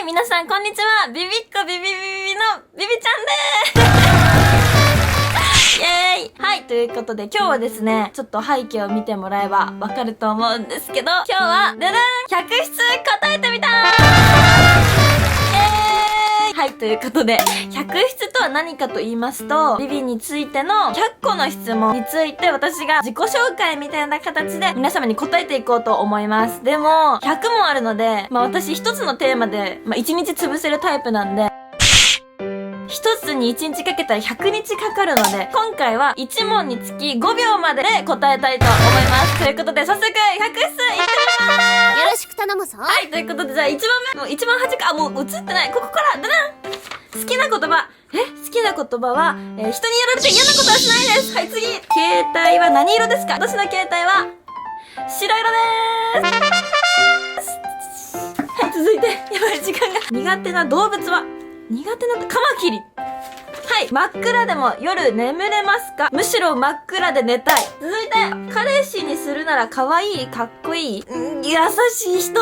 皆さんこんにちは。ビビッコビビビビのビビちゃんでーすイエーイ。はい、ということで今日はですね、ちょっと背景を見てもらえばわかると思うんですけど、今日はででん100質答えてみたーはい、ということで、100質とは何かと言いますと、ビビについての100個の質問について私が自己紹介みたいな形で皆様に答えていこうと思います。でも、100問あるので、私一つのテーマで、1日潰せるタイプなんで、一つに1日かけたら100日かかるので、今回は1問につき5秒までで答えたいと思います。ということで、早速、100質いってみますよろしく頼むぞ。はい、ということで、じゃあ1問目、もう一番端か、もう映ってない。ここから、だな好きな言葉。好きな言葉は、人にやられて嫌なことはしないです。はい、次。携帯は何色ですか？私の携帯は、白色でーす。はい、続いて、やばい、時間が。苦手な動物は、カマキリ。はい。真っ暗でも夜眠れますか？むしろ真っ暗で寝たい。続いて、彼氏にするなら可愛い、かっこいい、優しい人。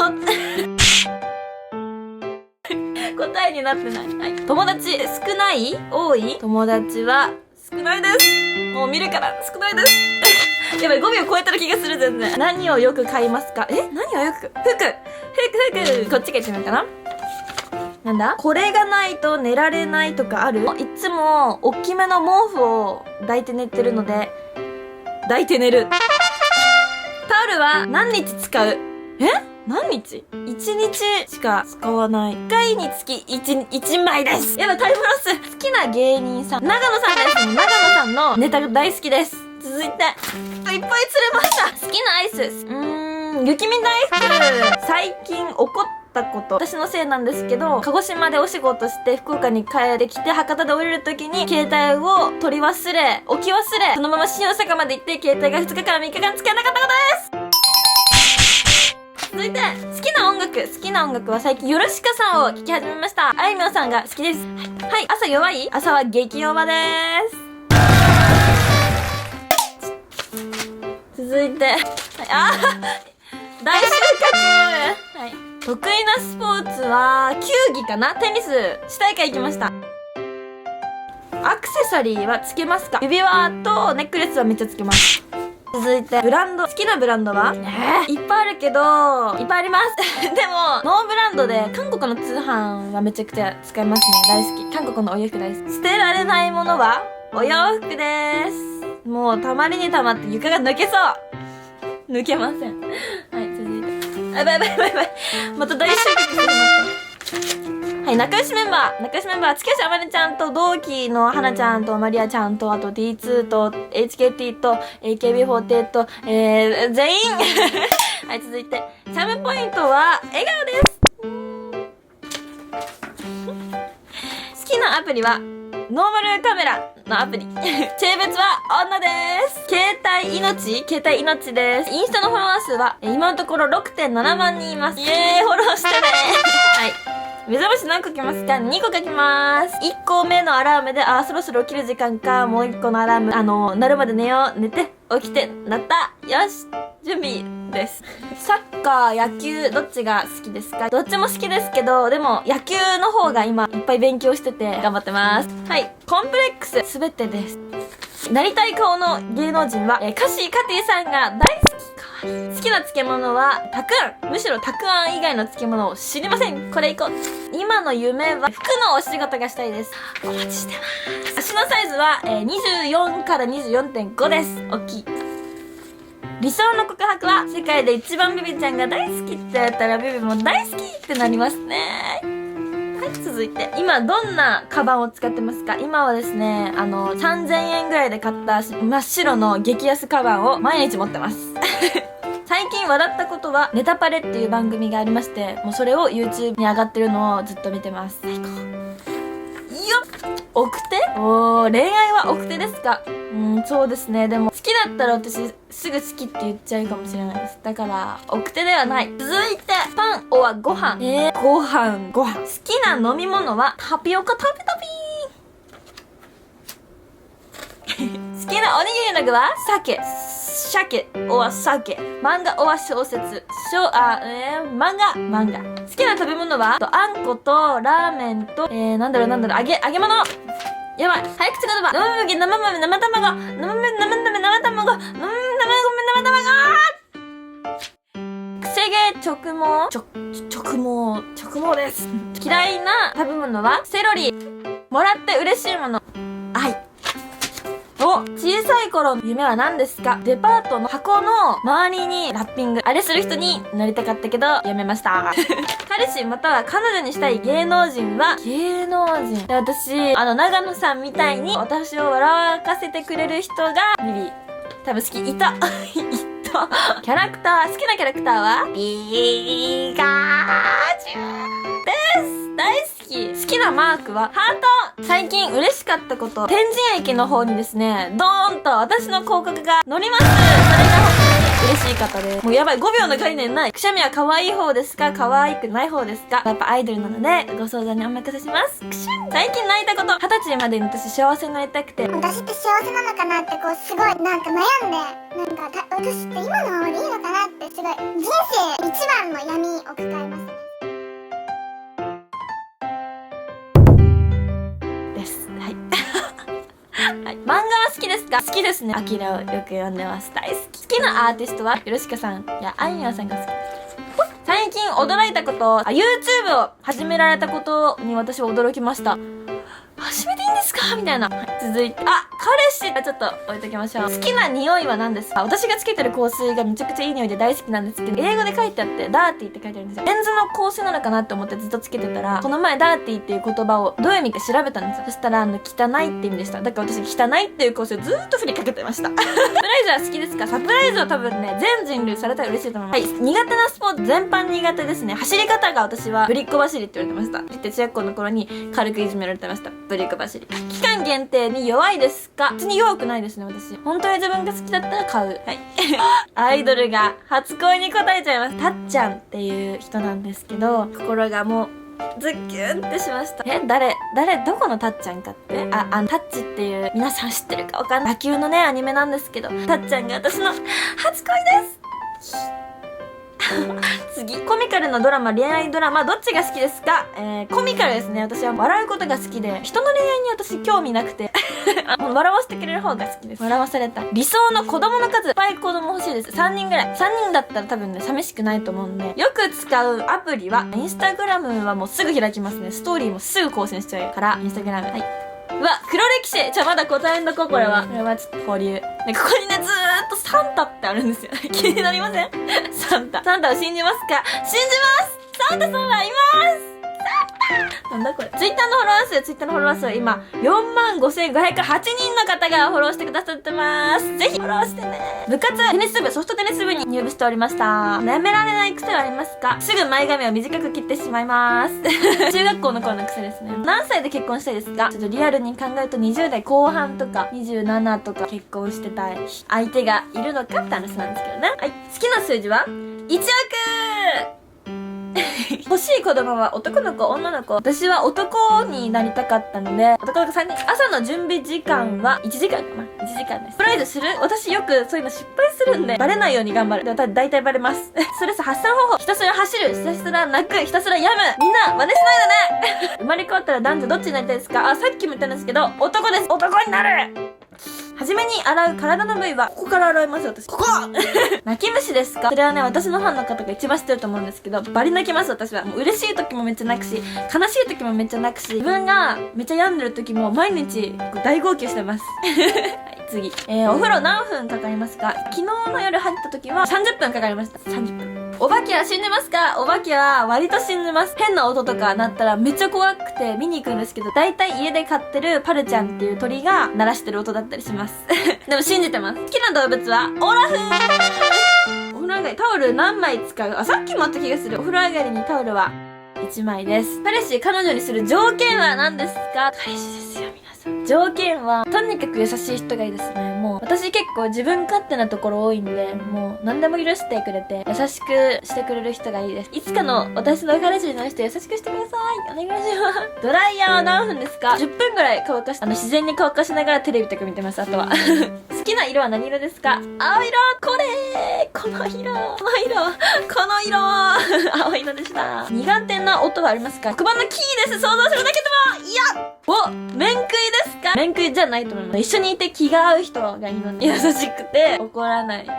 答えになってない。はい。友達、少ない？多い？友達は少ないです。もう見るから少ないです。やばい、5秒超えてる気がする、全然。何をよく買いますか？何をよく？服。こっちが言ってみようかな。なんだ？これがないと寝られないとかある？いつも、大きめの毛布を抱いて寝てるので、抱いて寝る。タオルは何日使う？何日？ 1 日しか使わない。1回につき1枚です。やばい、タイムロス。好きな芸人さん。長野さんです。長野さんのネタが大好きです。続いて、いっぱい釣れました。好きなアイス。雪見大福。最近怒ったこと。私のせいなんですけど、鹿児島でお仕事して福岡に帰ってきて博多で降りるときに携帯を取り忘れ、置き忘れ、そのまま新大阪まで行って携帯が2日から3日間使えなかったことです。続いて、好きな音楽は最近ヨルシカさんを聴き始めました。あいみょんさんが好きです。はい、朝弱い？朝は激弱でーす。続いて、大収穫。はい。得意なスポーツは、球技かな？テニス、市大会行きました。アクセサリーはつけますか？指輪とネックレスはめっちゃつけます。続いて、ブランド。好きなブランドはいっぱいあるけど、いっぱいあります。でも、ノーブランドで、韓国の通販はめちゃくちゃ使いますね。大好き。韓国のお洋服大好き。捨てられないものは、お洋服です。もう、たまりにたまって床が抜けそう。抜けません。はい、続いて。やばい。また大集結してしまった。はい、仲良しメンバー、月橋あまりちゃんと同期のはなちゃんとマリアちゃんと、あと D2 と HKT と AKB48 全員はい、続いて、チャームポイントは、笑顔です。好きなアプリは、ノーマルカメラのアプリ。性別は女です。携帯命です。インスタのフォロワー数は、今のところ 6.7 万人います。イエーイ、フォローしてねはい。目覚まし何個書きますか？ 2 個書きます。1個目のアラームで、そろそろ起きる時間か。もう1個のアラーム、鳴るまで寝よう。寝て、起きて、鳴った。よし、準備です。サッカー、野球、どっちが好きですか？どっちも好きですけど、でも、野球の方が今、いっぱい勉強してて、頑張ってます。はい。コンプレックス、すべてです。なりたい顔の芸能人は、カシーカティさんが大好き。好きな漬物は、たくあん。むしろたくあん以外の漬物を知りません。これいこう。今の夢は、服のお仕事がしたいです。お待ちしてます。足のサイズは、24から 24.5 です。大きい。理想の告白は、世界で一番ビビちゃんが大好きってやったらビビも大好きってなりますね。はい、続いて。今、どんなカバンを使ってますか？今はですね、3000円ぐらいで買った真っ白の激安カバンを毎日持ってます。最近笑ったことは、ネタパレっていう番組がありまして、もうそれを YouTube に上がってるのをずっと見てます。最高。よっ！奥手？恋愛は奥手ですか？そうですね。でも、好きだったら私、すぐ好きって言っちゃうかもしれないです。だから、奥手ではない。続いて、パンはご飯。ご飯。好きな飲み物は、タピオカ食べたぴー。好きなおにぎりの具は、鮭。鮭 or 鮭。漫画 or 小説。漫画。好きな食べ物はあんことラーメンと、なんだろう、揚げ物。やばい。早口言葉。生麦、生豆、生卵。生卵。くせ毛、直毛です。嫌いな食べ物はセロリ。もらって嬉しいもの。愛。小さい頃の夢は何ですか？デパートの箱の周りにラッピング。あれする人になりたかったけど、やめました。彼氏または彼女にしたい芸能人はで、私、長野さんみたいに私を笑かせてくれる人がビビ。多分好き。いた。キャラクター、好きなキャラクターはピカチュウです。大好き。好きなマークはハート。最近嬉しかったこと、天神駅の方にですね、ドーンと私の広告が載ります。それが嬉しい方で。もうやばい、5秒の概念ない。くしゃみは可愛い方ですか？可愛くない方ですか？やっぱアイドルなので、ご相談にお任せします。くしゃみ。最近泣いたこと、20歳までに私幸せになりたくて。私って幸せなのかなってすごい悩んで、私って今のままでいいのかなってすごい、人生一番の闇を抱えますね。です。はい。はい。漫画は好きですか？好きですね。アキラをよく読んでます。大好き。好きなアーティストはヨルシカさんやあいみょんさんが好きです。最近驚いたこと、YouTube を始められたことに私は驚きました。始めていいんですかみたいな。続いて、彼氏はちょっと置いときましょう。好きな匂いは何ですか？私がつけてる香水がめちゃくちゃいい匂いで大好きなんですけど、英語で書いてあって、ダーティーって書いてあるんですよ。メンズの香水なのかなって思ってずっとつけてたら、この前ダーティーっていう言葉をどういう意味か調べたんですよ。そしたら、汚いって意味でした。だから私、汚いっていう香水をずーっと振りかけてました。サプライズは好きですか？サプライズは多分ね、全人類されたら嬉しいと思います。はい。苦手なスポーツ全般苦手ですね。走り方が私はぶりっ子走りって言われてました。って中学校の頃に軽くいじめられてました。ぶりっ子走り。期間限定に弱いですか？別に弱くないですね、私。本当に自分が好きだったら買う。はい。アイドルが初恋に答えちゃいます。たっちゃんっていう人なんですけど、心がもう、ズッキュンってしました。どこのたっちゃんかって？タッチっていう、皆さん知ってるかわかんない。野球のね、アニメなんですけど、たっちゃんが私の初恋です。次。コミカルなドラマ、恋愛ドラマ、どっちが好きですか？コミカルですね。私は笑うことが好きで、人の恋愛に私興味なくて、笑わせてくれる方が好きです。笑わされた。理想の子供の数、いっぱい子供欲しいです。3人ぐらい。3人だったら多分ね、寂しくないと思うんで、よく使うアプリは、インスタグラムはもうすぐ開きますね。ストーリーもすぐ更新しちゃうから、インスタグラム。はい。うわ、黒歴史。まだ答えんとこ、これは。これはちょっと保留。ここにね、ずーっとサンタってあるんですよ。気になりません？サンタを信じますか？信じます！サンタさんはいますなんだこれ。ツイッターのフォロワー数は今、45,508人の方がフォローしてくださってます。ぜひフォローしてね。部活、テニス部、ソフトテニス部に入部しておりました。やめられない癖はありますか？すぐ前髪を短く切ってしまいます。中学校の頃の癖ですね。何歳で結婚したいですか？ちょっとリアルに考えると20代後半とか27とか結婚してたい相手がいるのかって話なんですけどね。はい。好きな数字は1億欲しい子供は男の子、女の子。私は男になりたかったので、男の子3人。朝の準備時間は1時間かな ?1 時間です。サプライズする？私よくそういうの失敗するんで、バレないように頑張る。でも大体バレます。ストレス発散方法。ひたすら走る。ひたすら泣く。ひたすら病む。みんな、真似しないでね生まれ変わったら男女どっちになりたいですか？さっきも言ったんですけど、男です。男になるはじめに洗う体の部位は、ここから洗います、私。ここ泣き虫ですか？それはね、私のファンの方が一番知ってると思うんですけど、バリ泣きます、私は。もう嬉しい時もめっちゃ泣くし、悲しい時もめっちゃ泣くし、自分がめっちゃ病んでる時も毎日大号泣してます。はい、次。お風呂何分かかりますか？昨日の夜入った時は30分かかりました。30分。お化けは死んでますか？お化けは割と死んでます。変な音とか鳴ったらめっちゃ怖くて見に行くんですけど、だいたい家で飼ってるパルちゃんっていう鳥が鳴らしてる音だったりします。でも信じてます。好きな動物はオラフお風呂上がり、タオル何枚使う？さっきもあった気がする。お風呂上がりにタオルは1枚です。彼氏、彼女にする条件は何ですか？彼氏ですよ、皆さん。条件は、とにかく優しい人がいいですね。もう、私私結構自分勝手なところ多いんで、もう何でも許してくれて、優しくしてくれる人がいいです。いつかの私の彼氏になる人優しくしてください。お願いします。ドライヤーは何分ですか？ 10 分ぐらい乾かし、自然に乾かしながらテレビとか見てます、あとは。好きな色は何色ですか？青色。この色青色でした。苦手な音はありますか？黒板のキーです。想像するだけでも、面食いですか？面食いじゃないと思います。一緒にいて気が合う人がいいのに、優しくて怒らない人が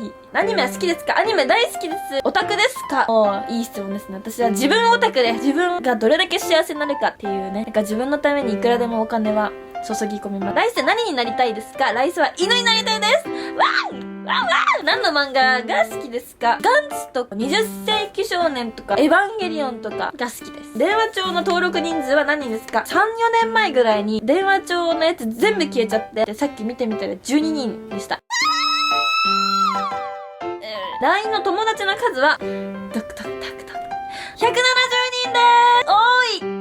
いい。アニメは好きですか？アニメ大好きです。オタクですか？いい質問ですね。私は自分オタクで、自分がどれだけ幸せになるかっていうね、なんか自分のためにいくらでもお金は注ぎ込みます。来世何になりたいですか？来世は犬になりたいです。何の漫画が好きですか？ガンツとか20世紀少年とかエヴァンゲリオンとかが好きです。電話帳の登録人数は何人ですか？ 3,4 年前ぐらいに電話帳のやつ全部消えちゃって、さっき見てみたら12人でした。LINE の友達の数は170人でーす。多い。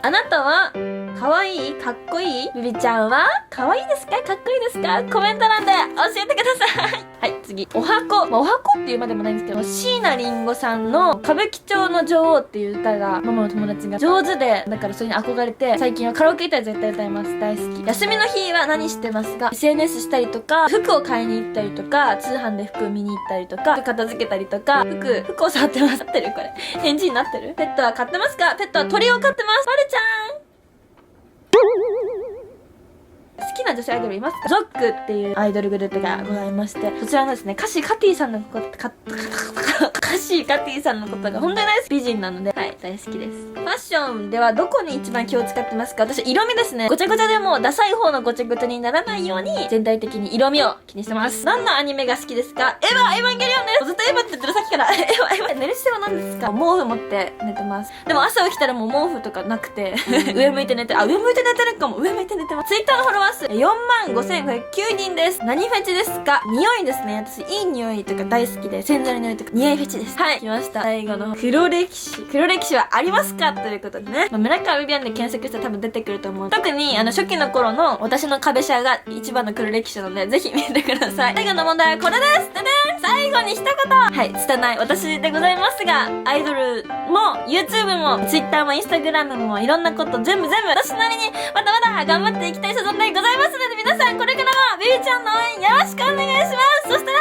あなたは可愛い？かっこいい？ビビちゃんは可愛いですか？かっこいいですか？コメント欄で教えてください。はい、次。お箱。お箱っていうまでもないんですけど、椎名林檎さんの歌舞伎町の女王っていう歌が、ママの友達が上手で、だからそれに憧れて、最近はカラオケ行ったら絶対歌います。大好き。休みの日は何してますか？ SNS したりとか、服を買いに行ったりとか、通販で服見に行ったりとか、服片付けたりとか、服を触ってます。合ってる？これ。返事になってる？ペットは飼ってますか？ペットは鳥を飼ってます。まるちゃん。好きな女性アイドルいますか？ゾックっていうアイドルグループがございまして、そちらのですね、カシーカティさんのことが本当に大好き美人なので、はい、大好きです。ファッションではどこに一番気を使ってますか？私、色味ですね。ごちゃごちゃでもダサい方のごちゃごちゃにならないように、全体的に色味を気にしてます。何のアニメが好きですか？エヴァンゲリオンです。ずっとエヴァって言ってるさっきから。エヴァ。寝る姿勢は何ですか？毛布持って寝てます。でも朝起きたらもう毛布とかなくて、上向いて寝てる。上向いて寝てるかも。上向いて寝てます。ツイッターのフォロワー数、45,509人です。何フェチですか？匂いですね。私、いい匂いとか大好きで、洗剤の匂いとか、匂いフェチです。はい、来ました。最後の黒歴史。黒歴史はありますか？ということでね。村上ビビアンで検索したら多分出てくると思う。特に、初期の頃の私の壁シャが一番の黒歴史なので、ぜひ見てください。最後の問題はこれです。でね、最後に一言。はい、拙い私でございますが、アイドルも、YouTube も、Twitter も Instagram も、いろんなこと全部私なりに、まだまだ頑張っていきたい所存でございますので、皆さんこれからもビビちゃんの応援よろしくお願いします。そしたら